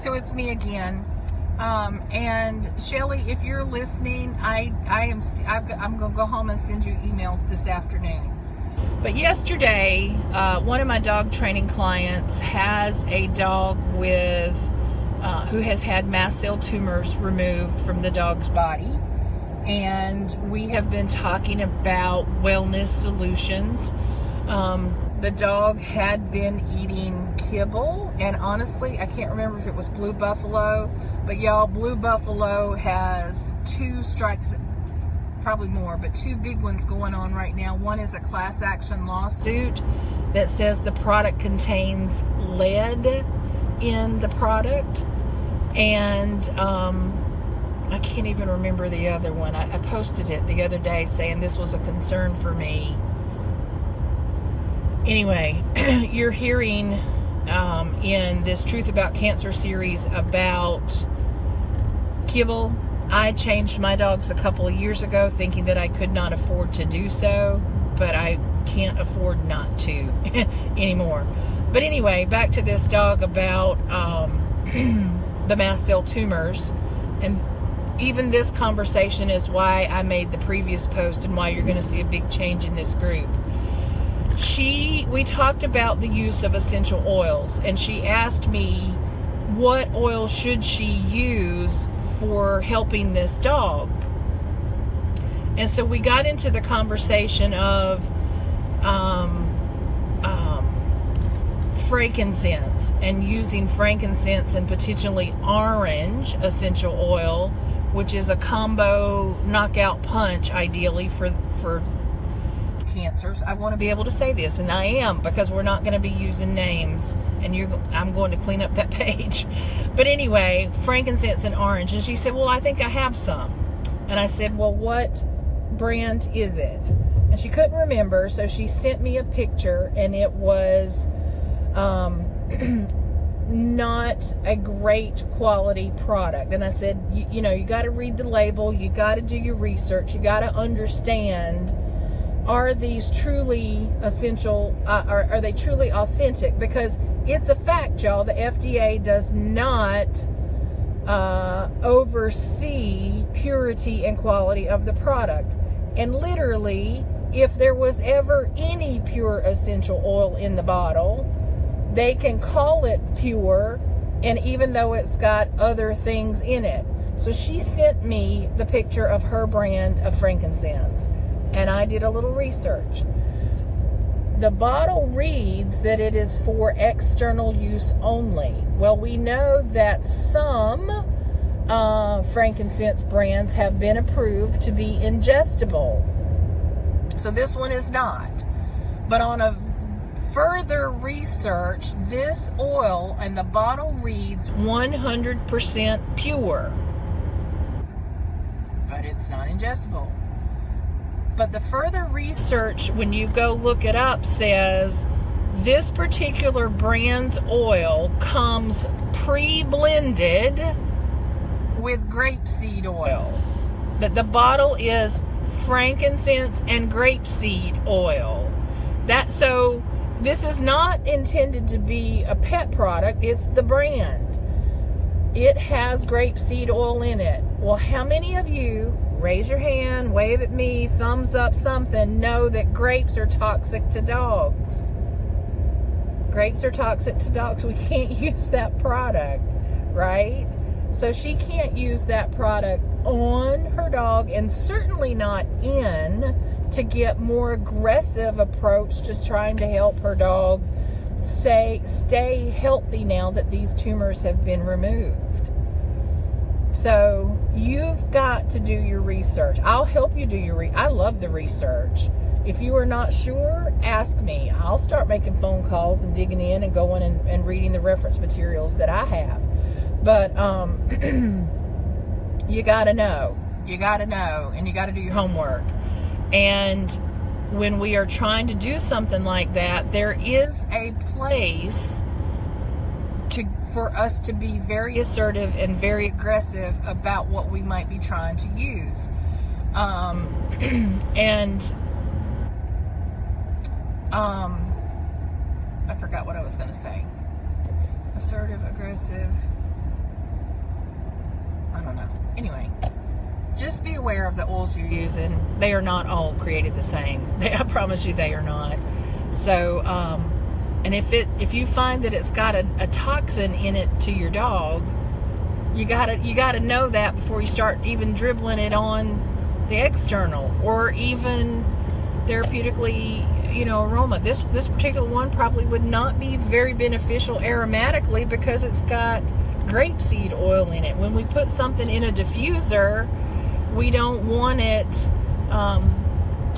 so it's me again. And Shelly, if you're listening, I'm going to go home and send you an email this afternoon. But yesterday, one of my dog training clients has a dog with who has had mast cell tumors removed from the dog's body. And we have been talking about wellness solutions. The dog had been eating kibble, and honestly, I can't remember if it was Blue Buffalo, but y'all, Blue Buffalo has two strikes, probably more, but two big ones going on right now. One is a class action lawsuit that says the product contains lead in the product, and I can't even remember the other one. I posted it the other day saying this was a concern for me. Anyway, you're hearing in this Truth About Cancer series about kibble. I changed my dogs a couple of years ago thinking that I could not afford to do so, but I can't afford not to anymore. But anyway, back to this dog about the mast cell tumors. And even this conversation is why I made the previous post and why you're going to see a big change in this group. We talked about the use of essential oils, and she asked me what oil should she use for helping this dog. And so we got into the conversation of frankincense, and using frankincense and potentially orange essential oil, which is a combo knockout punch ideally for cancers. I want to be able to say this, and I am, because we're not going to be using names, and I'm going to clean up that page. But anyway, frankincense and orange. And she said, well, I think I have some. And I said, well, what brand is it? And she couldn't remember, so she sent me a picture, and it was not a great quality product. And I said, you know, you got to read the label, you got to do your research, you got to understand, are these truly essential, are they truly authentic? Because it's a fact, y'all, the FDA does not oversee purity and quality of the product. And literally, if there was ever any pure essential oil in the bottle, they can call it pure, and even though it's got other things in it. So she sent me the picture of her brand of frankincense, and I did a little research. The bottle reads that it is for external use only. Well, we know that some frankincense brands have been approved to be ingestible. So this one is not. But on a further research, this oil and the bottle reads 100% pure. But it's not ingestible. But the further research, when you go look it up, says this particular brand's oil comes pre-blended with grapeseed oil. That the bottle is frankincense and grapeseed oil. So this is not intended to be a pet product, it's the brand. It has grapeseed oil in it. Well, how many of you, raise your hand, wave at me, thumbs up, something, know that grapes are toxic to dogs? Grapes are toxic to dogs. We can't use that product, right? So she can't use that product on her dog, and certainly not in, to get more aggressive approach to trying to help her dog stay healthy now that these tumors have been removed. So you've got to do your research. I'll help you do your I love the research. If you are not sure, ask me. I'll start making phone calls and digging in and going and reading the reference materials that I have. But you got to know. You got to know, and you got to do your homework. And when we are trying to do something like that, there is a place for us to be very assertive and very aggressive about what we might be trying to use. I forgot what I was going to say. Assertive, aggressive. I don't know. Anyway, just be aware of the oils you're using. They are not all created the same. I promise you they are not. So, and if you find that it's got a toxin in it to your dog, you gotta know that before you start even dribbling it on the external, or even therapeutically, aroma. This particular one probably would not be very beneficial aromatically because it's got grapeseed oil in it. When we put something in a diffuser, we don't want it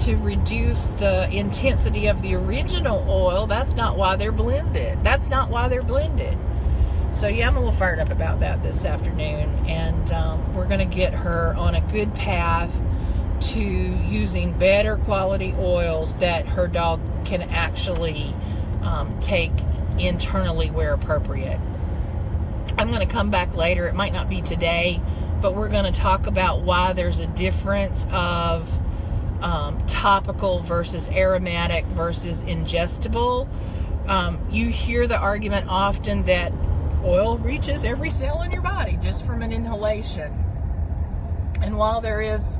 to reduce the intensity of the original oil. That's not why they're blended. So yeah, I'm a little fired up about that this afternoon, and we're going to get her on a good path to using better quality oils that her dog can actually take internally where appropriate. I'm going to come back later. It might not be today, but we're going to talk about why there's a difference of topical versus aromatic versus ingestible. You hear the argument often that oil reaches every cell in your body just from an inhalation. And while there is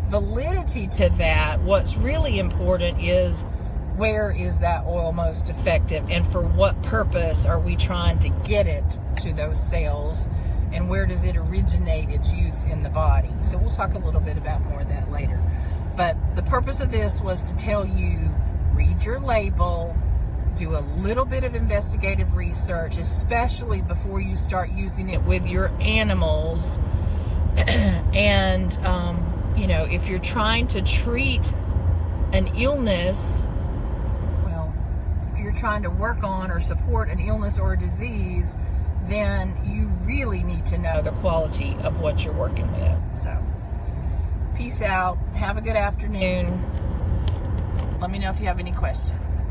validity to that, what's really important is, where is that oil most effective, and for what purpose are we trying to get it to those cells, and where does it originate its use in the body? So we'll talk a little bit about more of that later. But the purpose of this was to tell you, read your label, do a little bit of investigative research, especially before you start using it with your animals. And if you're trying to treat an illness, if you're trying to work on or support an illness or a disease, then you really need to know the quality of what you're working with. So, peace out. Have a good afternoon. Let me know if you have any questions.